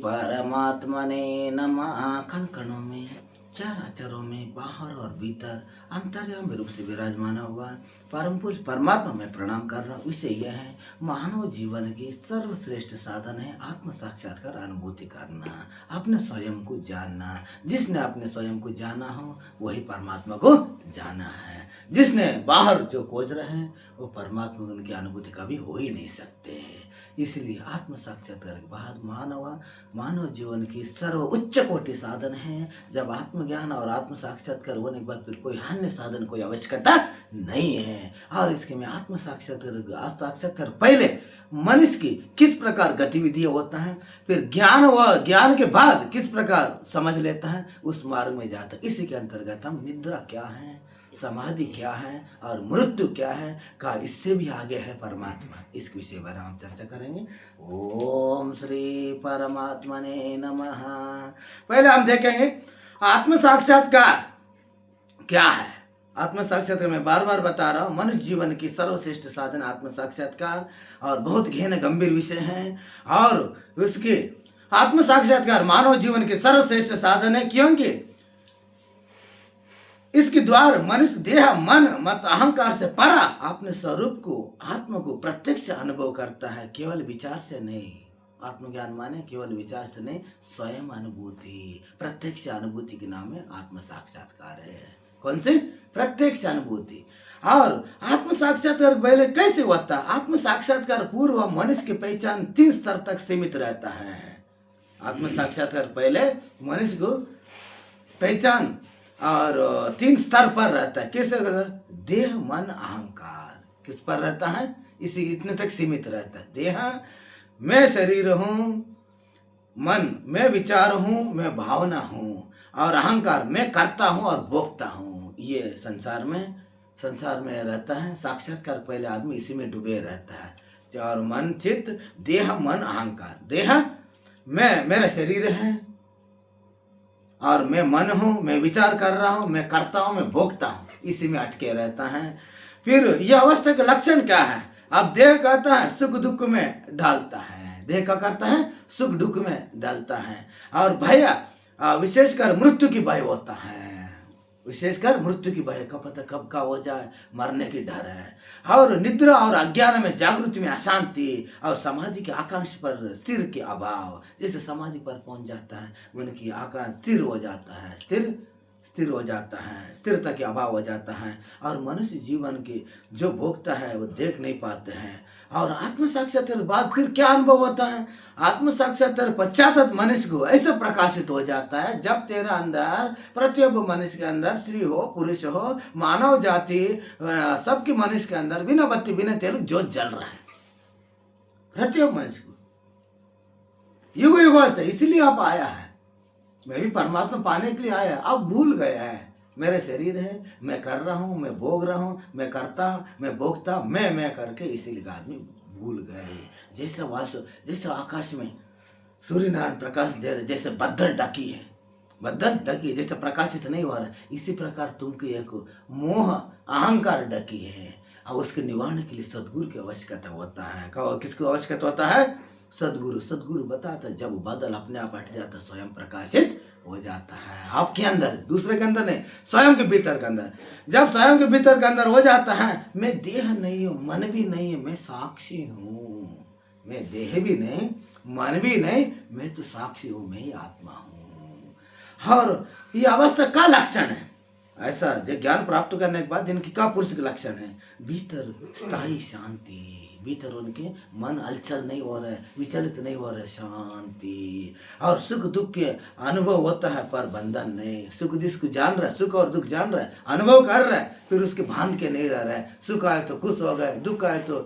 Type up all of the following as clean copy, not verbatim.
परमात्मने नमः। कण कणों में, चराचरों में, बाहर और भीतर अंतर्यामी रूप से विराजमान हुआ परम पुरुष परमात्मा में प्रणाम कर रहा हूँ। विषय यह है, मानव जीवन की सर्वश्रेष्ठ साधन है आत्म साक्षात्कार अनुभूति करना, अपने स्वयं को जानना। जिसने अपने स्वयं को जाना हो वही परमात्मा को जाना है। जिसने बाहर जो खोज रहे हैं वो परमात्मा उनकी अनुभूति कभी हो ही नहीं सकते हैं। इसलिए आत्म साक्षात्कार के बाद मानव जीवन की सर्व उच्च कोटि साधन है। जब आत्मज्ञान और आत्म साक्षात्कार होने के बाद फिर कोई अन्य साधन कोई आवश्यकता नहीं है। और इसके में आत्म साक्षात्कार पहले मनुष्य की किस प्रकार गतिविधि होता है, फिर ज्ञान के बाद किस प्रकार समझ लेता है, उस मार्ग में जाता है। इसी के अंतर्गत हम निद्रा क्या है, समाधि क्या है और मृत्यु क्या है का इससे भी आगे है परमात्मा। इस विषय पर हम चर्चा करेंगे। ओम श्री परमात्मने नमः। पहले हम देखेंगे आत्म साक्षात्कार क्या है। आत्म साक्षात्कार मैं बार बार बता रहा हूँ, मनुष्य जीवन की सर्वश्रेष्ठ साधन आत्म साक्षात्कार और बहुत गहन गंभीर विषय है। और उसके आत्म साक्षात्कार मानव जीवन के सर्वश्रेष्ठ साधन है, क्योंकि इसके द्वार मनुष्य देह मन मत अहंकार से परा अपने स्वरूप को आत्मा को प्रत्यक्ष अनुभव करता है, केवल विचार से नहीं। आत्मज्ञान माने केवल विचार से नहीं, स्वयं अनुभूति, प्रत्यक्ष अनुभूति के नाम में आत्म साक्षात्कार है। कौन सी? प्रत्यक्ष अनुभूति। और आत्म साक्षात्कार पहले कैसे होता? आत्म साक्षात्कार पूर्व मनुष्य की पहचान 3 स्तर तक सीमित रहता है। आत्म साक्षात्कार पहले मनुष्य को पहचान और 3 स्तर पर रहता है। कैसे? देह मन अहंकार किस पर रहता है? इसी इतने तक सीमित रहता है। देह मैं शरीर हूँ, मन मैं विचार हूँ, मैं भावना हूँ, और अहंकार मैं करता हूँ और भोगता हूँ। ये संसार में रहता है। साक्षात्कार पहले आदमी इसी में डूबे रहता है। और मन चित्त देह मन अहंकार। देह मैं मेरा शरीर है और मैं मन हूँ, मैं विचार कर रहा हूँ, मैं करता हूँ, मैं भोगता हूँ, इसी में अटके रहता है। फिर यह अवस्था का लक्षण क्या है? अब देह कहता है सुख दुख में डालता है। देह का करता है सुख दुख में डालता है। और भय विशेषकर मृत्यु की भय होता है। विशेषकर मृत्यु की भय, कब पता कब का हो जाए, मरने की डर है। और निद्रा और अज्ञान में जागृति में अशांति और समाधि के आकांक्षा पर स्थिर के अभाव। जैसे समाधि पर पहुंच जाता है उनकी आकांक्षा स्थिर हो जाता है, स्थिर हो जाता है, स्थिरता के अभाव हो जाता है। और मनुष्य जीवन के जो भोगता है वो देख नहीं पाते हैं। और आत्म साक्षात्कार बाद फिर क्या अनुभव होता है? आत्म साक्षात्कार पश्चात मनुष्य को ऐसा प्रकाशित हो जाता है, जब तेरा अंदर प्रत्येक मनुष्य के अंदर, स्त्री हो पुरुष हो, मानव जाति सबके मनुष्य के अंदर बिना बत्ती बिना तेल ज्योत जल रहा है। प्रत्येक मनुष्य को युग युगों से, इसलिए आप आया है। मैं भी परमात्मा पाने के लिए आया, अब भूल गया है। मेरे शरीर है, मैं कर रहा हूँ, मैं भोग रहा हूँ, मैं करता, मैं भोगता, मैं करके इसीलिए आदमी भूल गए। जैसे आकाश में सूर्य नारायण प्रकाश दे रहे, जैसे बद्दल ढकी जैसे प्रकाशित नहीं हो रहा, इसी प्रकार तुमको एक मोह अहंकार ढकी है। और उसके निवारण के लिए सदगुरु की आवश्यकता होता है। किसकी आवश्यकता होता है? सदगुरु बताता है। जब बादल अपने आप हट जाता है, स्वयं प्रकाशित हो जाता है आपके अंदर, दूसरे के अंदर नहीं, स्वयं के भीतर के अंदर। जब स्वयं के भीतर के अंदर हो जाता है, मैं देह नहीं हूँ, मन भी नहीं है, मैं साक्षी हूँ। मैं देह भी नहीं, मन भी नहीं, मैं तो साक्षी हूँ, मैं ही आत्मा हूँ। और ये अवस्था का लक्षण है? ऐसा जो ज्ञान प्राप्त करने के बाद जिनकी का पुरुष का लक्षण है? भीतर स्थायी शांति, भीतर उनके मन हलचल नहीं हो रहा है, विचलित नहीं हो रहा है, शांति। और सुख दुख के अनुभव होता है पर बंधन नहीं। सुख दुख को जान रहा है, सुख और दुख जान रहा है, अनुभव कर रहा है, फिर उसके बांध के नहीं रह रहा है। सुख आए तो खुश हो गए, दुख आए तो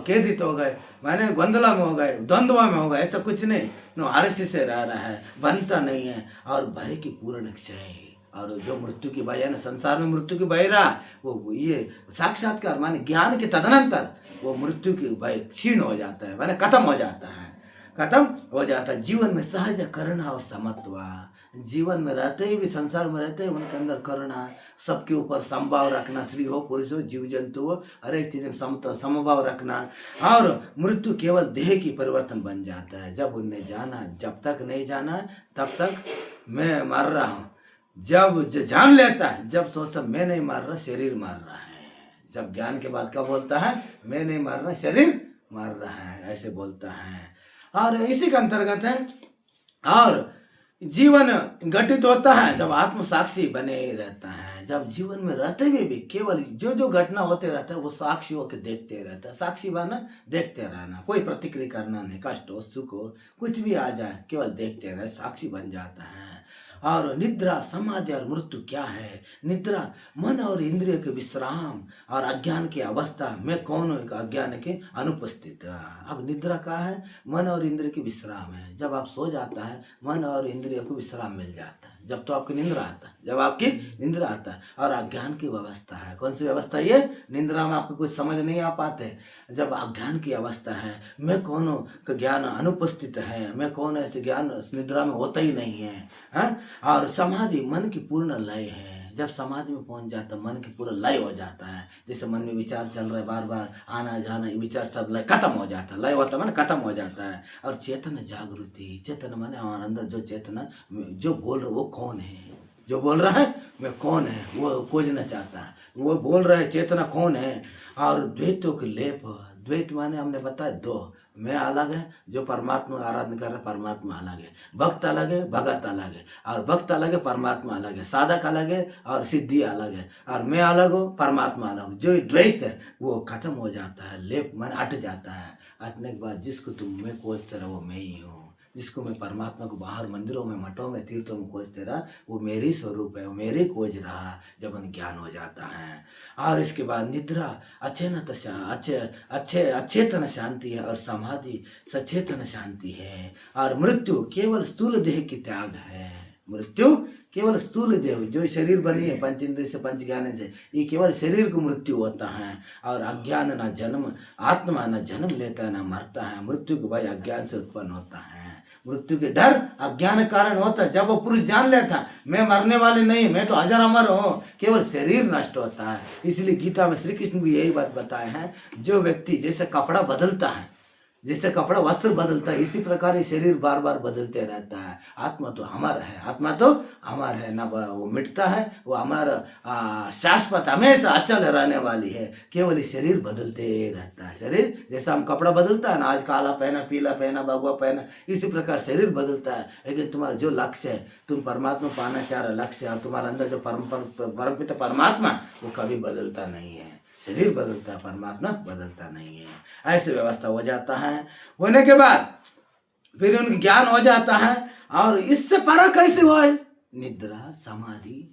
खेदित हो गए, माने गोंदला में हो गए, द्वंद्वा में हो गए, ऐसा कुछ नहीं। हर्ष से रह रहा है, बनता नहीं है। और भय की पूर्ण क्षय, और जो मृत्यु की भय है ना, संसार में मृत्यु की भय रहा, वो ये साक्षात्कार माने ज्ञान के तदनंतर वो मृत्यु की भय क्षीण हो जाता है, माने खत्म हो जाता है। खत्म हो जाता है। जीवन में सहज करुणा और समत्वा, जीवन में रहते ही भी, संसार में रहते ही उनके अंदर करुणा, सबके ऊपर समभाव रखना, स्त्री हो पुरुष हो जीव जंतु हो, हर एक चीज में समभाव रखना। और मृत्यु केवल देह की परिवर्तन बन जाता है जब उनने जाना, जब तक नहीं जाना तब तक मैं मर रहा हूँ। जब जान लेता है, जब सोचता मैं नहीं मर रहा, शरीर मर रहा है। जब ज्ञान के बाद क्या बोलता है, मैं नहीं मर रहा, शरीर मर रहा है, ऐसे बोलता है। और इसी के अंतर्गत है। और जीवन घटित होता है जब आत्म साक्षी बने रहता है। जब जीवन में रहते हुए भी केवल जो जो घटना होते रहता है वो साक्षी होकर देखते रहता है। साक्षी बना, देखते रहना, कोई प्रतिक्रिया करना नहीं, कष्ट हो सुख हो कुछ भी आ जाए केवल देखते रहे, साक्षी बन जाता है। और निद्रा, समाधि और मृत्यु क्या है? निद्रा मन और इंद्रिय के विश्राम और अज्ञान की अवस्था में कौन हो, अज्ञान के अनुपस्थित। अब निद्रा का है, मन और इंद्रिय की विश्राम है। जब आप सो जाता है मन और इंद्रिय को विश्राम मिल जाता है, जब तो आपकी निंद्रा आता है, जब आपकी निंद्रा आता है। और अज्ञान की व्यवस्था है, कौन सी व्यवस्था? ये निंद्रा में आपको कुछ समझ नहीं आ पाते। जब अज्ञान की अवस्था है, मैं कौन हूँ का ज्ञान अनुपस्थित है, मैं कौन, ऐसे ज्ञान निद्रा में होता ही नहीं है, हाँ? और समाधि मन की पूर्ण लय है। जब समाधि में पहुंच जाता मन की पूरा लय हो जाता है। जैसे मन में विचार चल रहा है, बार बार आना जाना, विचार सब लय खत्म हो जाता है, लय होता है खत्म हो जाता है। और चेतन जागृति, चेतन माने हमारे अंदर जो चेतना, जो बोल रहा है वो कौन है, जो बोल रहा है मैं कौन है, वो खोजना चाहता है, वो बोल रहा है चेतना कौन है। और द्वैतों के लेप, द्वैत माने हमने बताया दो, मैं अलग है, जो परमात्मा आराधना कर रहा है परमात्मा अलग है, भक्त अलग है, भगत अलग है, और भक्त अलग है, परमात्मा अलग है, साधक अलग है और सिद्धि अलग है, और मैं अलग हूँ, परमात्मा अलग हूँ। जो द्वैत है वो खत्म हो जाता है, लेप मन हट जाता है। हटने के बाद जिसको तुम मैं खोजते रहो वो मैं ही हूँ, जिसको मैं परमात्मा को बाहर मंदिरों में, मठों में, तीर्थों में खोजते रहा वो मेरी स्वरूप है, वो मेरे खोज रहा, जब उन ज्ञान हो जाता है। और इसके बाद निद्रा अचेतन शांति है, और समाधि सचेतन शांति है। और मृत्यु केवल स्थूल देह की त्याग है। मृत्यु केवल स्थूल देह, जो शरीर बनी है पंच इंद्रिय से, पंच ज्ञान से, ये केवल शरीर को मृत्यु होता है। और अज्ञान ना जन्म, आत्मा ना जन्म लेता है ना मरता है। मृत्यु को भाई अज्ञान से उत्पन्न होता है। मृत्यु के डर अज्ञान कारण होता है। जब वो पुरुष जान लेता मैं मरने वाले नहीं, मैं तो अजर अमर हूँ, केवल शरीर नष्ट होता है। इसलिए गीता में श्री कृष्ण भी यही बात बताए हैं, जो व्यक्ति जैसे कपड़ा बदलता है, जैसे कपड़ा वस्त्र बदलता है, इसी प्रकार ये शरीर बार बार बदलते रहता है। आत्मा तो अमर है, आत्मा तो अमर है, ना वो मिटता है, वो अमर शाश्वत हमेशा अचल रहने वाली है। केवल ये शरीर बदलते रहता है। शरीर जैसा हम कपड़ा बदलता है ना, आज काला पहना, पीला पहना, भगवा पहना, इसी प्रकार शरीर बदलता है। लेकिन तुम्हारा जो लक्ष्य है, तुम परमात्मा पाना चाह रहे लक्ष्य है, तुम्हारे अंदर जो परमपिता परमात्मा, वो कभी बदलता नहीं है। शरीर बदलता है, परमात्मा बदलता नहीं है। ऐसे व्यवस्था हो जाता है। होने के बाद फिर उनका ज्ञान हो जाता है। और इससे परा कैसे हुआ है? निद्रा समाधि,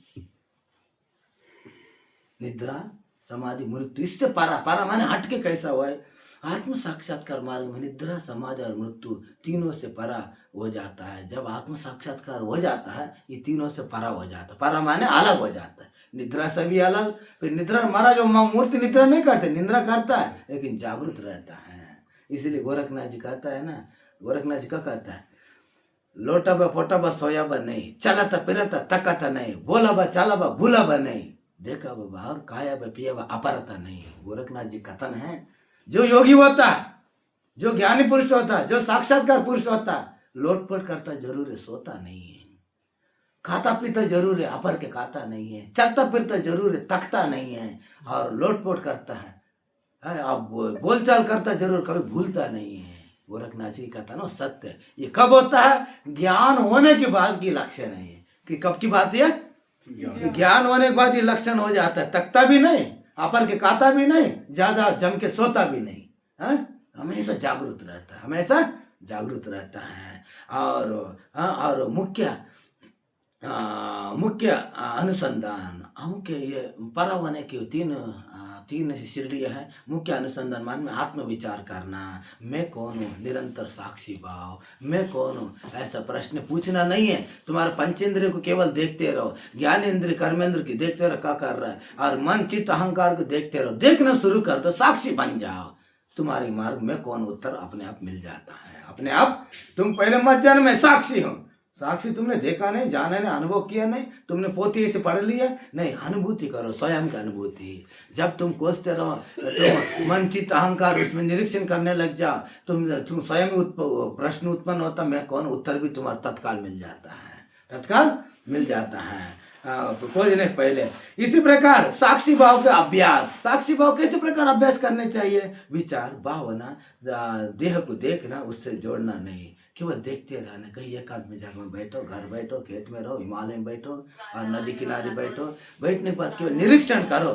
निद्रा समाधि मृत्यु, इससे परा, परा माने हटके कैसा हुआ है? आत्म साक्षात्कार मार्ग में निद्रा समाधि और मृत्यु तीनों से परा हो जाता है। जब आत्म साक्षात्कार हो जाता है, ये तीनों से परा हो जाता है। परा माने अलग हो जाता है, निद्रा से भी अलग। फिर निद्रा मारा जो मूर्ति निद्रा नहीं करते, निद्रा करता है लेकिन जागृत रहता है। इसलिए गोरखनाथ जी कहता है ना, गोरखनाथ जी क्या कहता है? लोटा बा फोटा बा सोया बा नहीं, चलता फिरता तकता नहीं, बोला बा चला बा भूला बा नहीं, देखा बा और खाया बा पिया बा अपरता नहीं। गोरखनाथ जी कथन है। जो योगी होता है, जो ज्ञानी पुरुष होता है, जो साक्षात्कार पुरुष होता है, लोटपोट करता जरूर है, सोता नहीं है, खाता पीता जरूर है, अपर के खाता नहीं है, चलता फिरता जरूर है, तकता नहीं है, और लोटपोट करता है, अब बोलचाल करता जरूर, कभी भूलता नहीं है। गोरखनाथ जी कहता ना सत्य है। ये कब होता है? ज्ञान होने के बाद की लक्षण है ये। कि कब की बात है? ज्ञान होने के बाद ये लक्षण हो जाता है। तकता भी नहीं, अपर के खाता भी नहीं, ज्यादा जम के सोता भी नहीं, हमेशा जागृत रहता है, हमेशा जागृत रहता है। और मुख्य अनुसंधान, मुख्य ये परा होने की तीन सीढ़ियाँ हैं। मुख्य अनुसंधान मान में आत्मविचार करना, मैं कौन हूँ, निरंतर साक्षी भाव, मैं कौन हूँ, ऐसा प्रश्न पूछना नहीं है। तुम्हारे पंचेंद्रिय को केवल देखते रहो, ज्ञानेंद्रिय कर्मेंद्र की देखते रहो क्या कर रहा है, और मन चित्त अहंकार को देखते रहो। देखना शुरू कर दो, साक्षी बन जाओ। तुम्हारी मार्ग में कौन उत्तर अपने आप मिल जाता है। अपने आप तुम पहले मत जान मैं साक्षी हूँ। साक्षी तुमने देखा नहीं, जाना नहीं, अनुभव किया नहीं, तुमने पोथी से पढ़ लिया नहीं, अनुभूति करो, स्वयं की अनुभूति। जब तुम कोसते रहो, तुम मन चित्त अहंकार उसमें निरीक्षण करने लग जाओ, तुम स्वयं प्रश्न उत्पन्न होता मैं कौन, उत्तर भी तुम्हारा तत्काल मिल जाता है, तत्काल मिल जाता है खोजने पहले। इसी प्रकार साक्षी भाव का अभ्यास, साक्षी भाव कैसे प्रकार अभ्यास करने चाहिए, विचार भावना देह को देखना, उससे जोड़ना नहीं, केवल देखते रहना। कहीं एक आदमी जगह में बैठो, घर बैठो, खेत में रहो, हिमालय में बैठो और नदी किनारे बैठो, बैठने के बाद केवल निरीक्षण करो,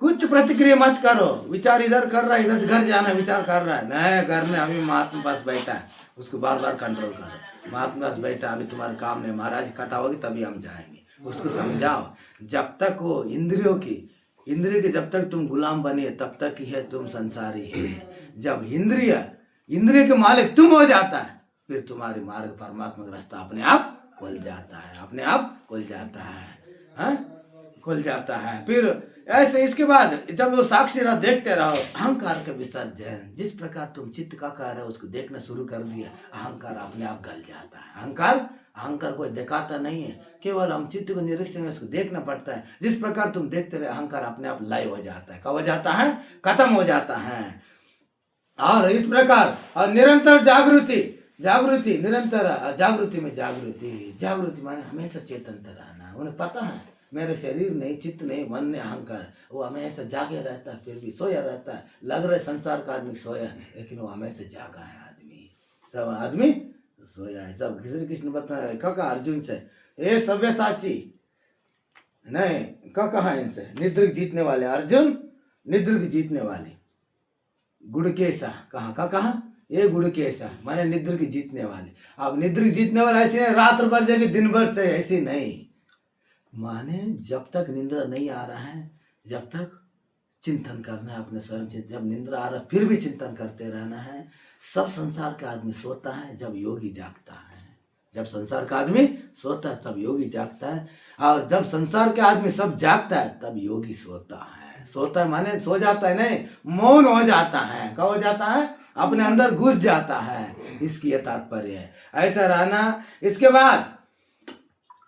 कुछ प्रतिक्रिया मत करो। विचार इधर कर रहा है, इधर से घर जाना विचार कर रहा है, नहीं घर ने अभी महात्मा पास बैठा है, उसको बार बार कंट्रोल करो। महात्मा पास बैठा, अभी तुम्हारे काम नहीं, महाराज कथा होगी तभी हम जाएंगे, उसको समझाओ। जब तक वो इंद्रियों की जब तक तुम गुलाम बने तब तक ही है तुम संसारी है। जब इंद्रिय के मालिक तुम हो जाता है, फिर तुम्हारी मार्ग परमात्मा का रास्ता अपने आप खुल जाता है, अपने आप खुल जाता है, हाँ खुल जाता है। फिर ऐसे इसके बाद जब वो साक्षी रहो, देखते रहो, अहंकार का विसर्जन। जिस प्रकार तुम चित्त का कार्य उसको देखना शुरू कर दिया, अहंकार अपने आप गल जाता है। अहंकार कोई दिखाता नहीं है, केवल हम चित्त को निरीक्षण उसको देखना पड़ता है। जिस प्रकार तुम देखते रहे, अहंकार अपने आप लय हो जाता है, कब हो जाता है, खत्म हो जाता है। और इस प्रकार और निरंतर जागृति निरंतर जागृति माने हमेशा चेतनता रहना। उन्हें पता है मेरे शरीर नहीं, चित्त नहीं, मन नहीं, अहंकार, वो हमेशा जागे रहता है, फिर भी सोया रहता है। लग रहा है संसार का आदमी सोया है, लेकिन वो हमेशा जागा है। सब आदमी सोया है। सब श्री कृष्ण बता रहे कहा अर्जुन से, ये सभ्य साची नहीं कहा इनसे, निद्र जीतने वाले अर्जुन, निद्र जीतने वाले गुड़केशा कहा ये गुड़केशा माने निद्र की जीतने वाले। अब निद्र की जीतने वाले ऐसे नहीं रात्र भर जाएगी दिन भर से, ऐसे नहीं, माने जब तक निंद्रा नहीं आ रहा है, जब तक चिंतन करना है अपने स्वयं चिंतन। जब निंद्रा आ रहा है फिर भी चिंतन करते रहना है। सब संसार का आदमी सोता है जब योगी जागता है, जब संसार का आदमी सोता है तब योगी जागता है, और जब संसार के आदमी सब जागता है तब योगी सोता है। सोता है माने सो जाता है नहीं, मौन हो जाता है। क्या हो जाता है, अपने अंदर घुस जाता है, इसकी यह तात्पर्य है। ऐसा रहना। इसके बाद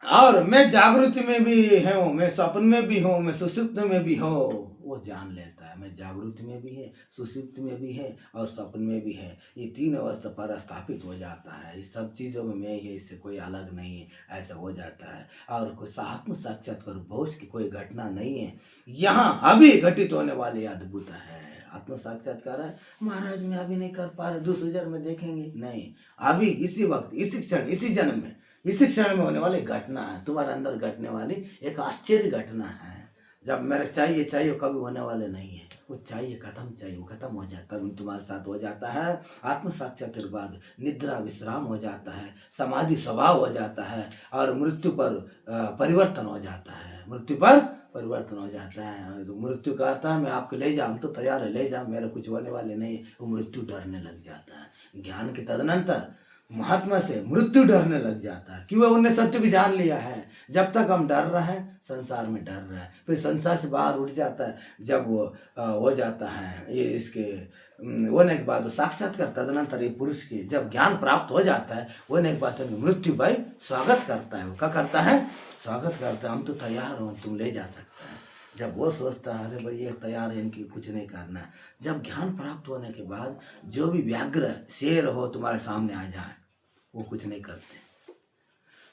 और मैं जागृति में भी हूँ, मैं स्वप्न में भी हूँ, मैं सुषुप्त में भी हूँ, वो जान लेता है। मैं जागृति में भी है, सुषुप्त में भी है और स्वप्न में भी है। ये तीन अवस्था पर स्थापित हो जाता है। इस सब चीज़ों में मैं ही, इससे कोई अलग नहीं है, ऐसा हो जाता है। और कोई आत्म साक्षात्कार भोज की कोई घटना नहीं है, यहाँ अभी घटित होने वाली अद्भुत है। आत्म साक्षात्कार है महाराज मैं अभी नहीं कर पा रहे, दूसरे जन्म में देखेंगे, नहीं, अभी इसी वक्त, इसी क्षण, इसी जन्म में, इसी क्षण में होने वाली घटना है। तुम्हारे अंदर घटने वाली एक आश्चर्य घटना है। जब मेरे चाहिए कभी होने वाले नहीं है, वो चाहिए वो खत्म हो जाता है, तुम्हारे साथ हो जाता है। आत्म साक्षात्कार बाद निद्रा विश्राम हो जाता है, समाधि स्वभाव हो जाता है, और मृत्यु पर परिवर्तन हो जाता है। मृत्यु पर परिवर्तन हो जाता है। तो मृत्यु कहता है मैं आपको ले जाऊँ तो तैयार है, ले जाऊँ, मेरा कुछ होने वाले नहीं। वो मृत्यु डरने लग जाता है। ज्ञान के तदनंतर महात्मा से मृत्यु डरने लग जाता है, क्यों? उनने सत्य को जान लिया है। जब तक हम डर रहे हैं, संसार में डर रहा है, फिर संसार से बाहर उठ जाता है। जब वो हो जाता है ये इसके होने के बाद साक्षात्कार तदनंतर ये पुरुष की जब ज्ञान प्राप्त हो जाता है, होने के बाद मृत्यु भाई स्वागत करता है। वो क्या करता है? स्वागत करता है, हम तो तैयार हो, तुम ले जा सकते हैं। जब वो सोचता है अरे भाई ये तैयार है, इनकी कुछ नहीं करना। जब ज्ञान प्राप्त होने के बाद जो भी व्याघ्र शेर हो तुम्हारे सामने आ जाए, वो कुछ नहीं करते।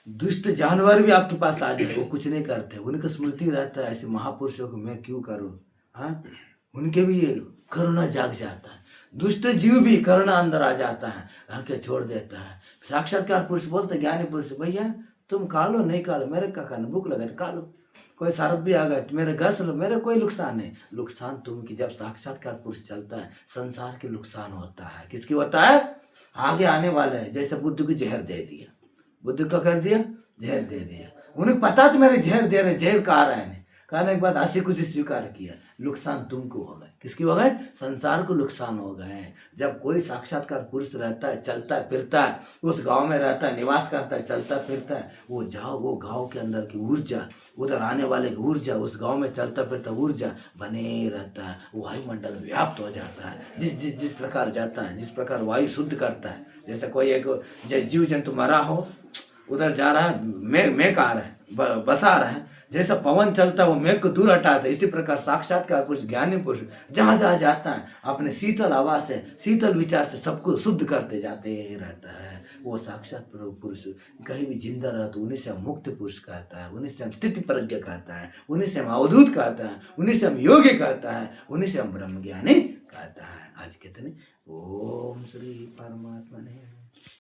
दुष्ट जानवर भी आपके पास आ जाए, वो कुछ नहीं करते। उनकी स्मृति रहता है ऐसे महापुरुषों को मैं क्यों करूं, हाँ, उनके भी करुणा जाग जाता है। दुष्ट जीव भी करुणा अंदर आ जाता है, आके छोड़ देता है। साक्षात्कार पुरुष बोलते, ज्ञानी पुरुष, भैया तुम खा लो नहीं खा लो, मेरे का खाना, भूख लगे तो खा लो, कोई सर्प भी आ गए तो मेरे घस लो, मेरे कोई नुकसान नहीं। नुकसान तुम की जब साक्षात्कार पुरुष चलता है, संसार के नुकसान होता है। किसकी होता है? आगे आने वाले है। जैसे बुद्ध को जहर दे दिया, बुद्ध का कर दिया, जहर दे दिया। उन्हें पता तो मेरे जहर दे रहे, जहर खा रहे हैं, खाने के बाद हंसी खुशी स्वीकार किया, नुकसान तुमको होगा। किसकी हो गए? संसार को नुकसान हो गए। जब कोई साक्षात्कार पुरुष रहता है, चलता है फिरता है, उस गांव में रहता है, निवास करता है, चलता फिरता है, वो गांव के अंदर की ऊर्जा, उधर आने वाले की ऊर्जा, उस गांव में चलता फिरता ऊर्जा बने रहता है। वो वायुमंडल में व्याप्त हो जाता है। जिस प्रकार जाता है, जिस प्रकार वायु शुद्ध करता है। जैसे कोई एक जीव जंतु मरा हो, उधर जा रहा है, मेघ आ रहा है, बसा रहा है, जैसा पवन चलता है वो मेघ को दूर हटाता है, इसी प्रकार साक्षात्कार पुरुष, ज्ञानी पुरुष जहाँ जहाँ जाता है अपने शीतल आवाज से, शीतल विचार से सबको शुद्ध करते जाते रहता है। वो साक्षात पुरुष कहीं भी जिंदा रहा तो उन्हीं से हम मुक्त पुरुष कहता है, उन्हीं से हम स्थिति प्रज्ञ कहता है, उन्हीं से हम अवधूत कहता है, उन्हीं से हम योगी कहता है, उन्हीं से हम ब्रह्म ज्ञानी कहता है। आज कितने ओम श्री परमात्मा ने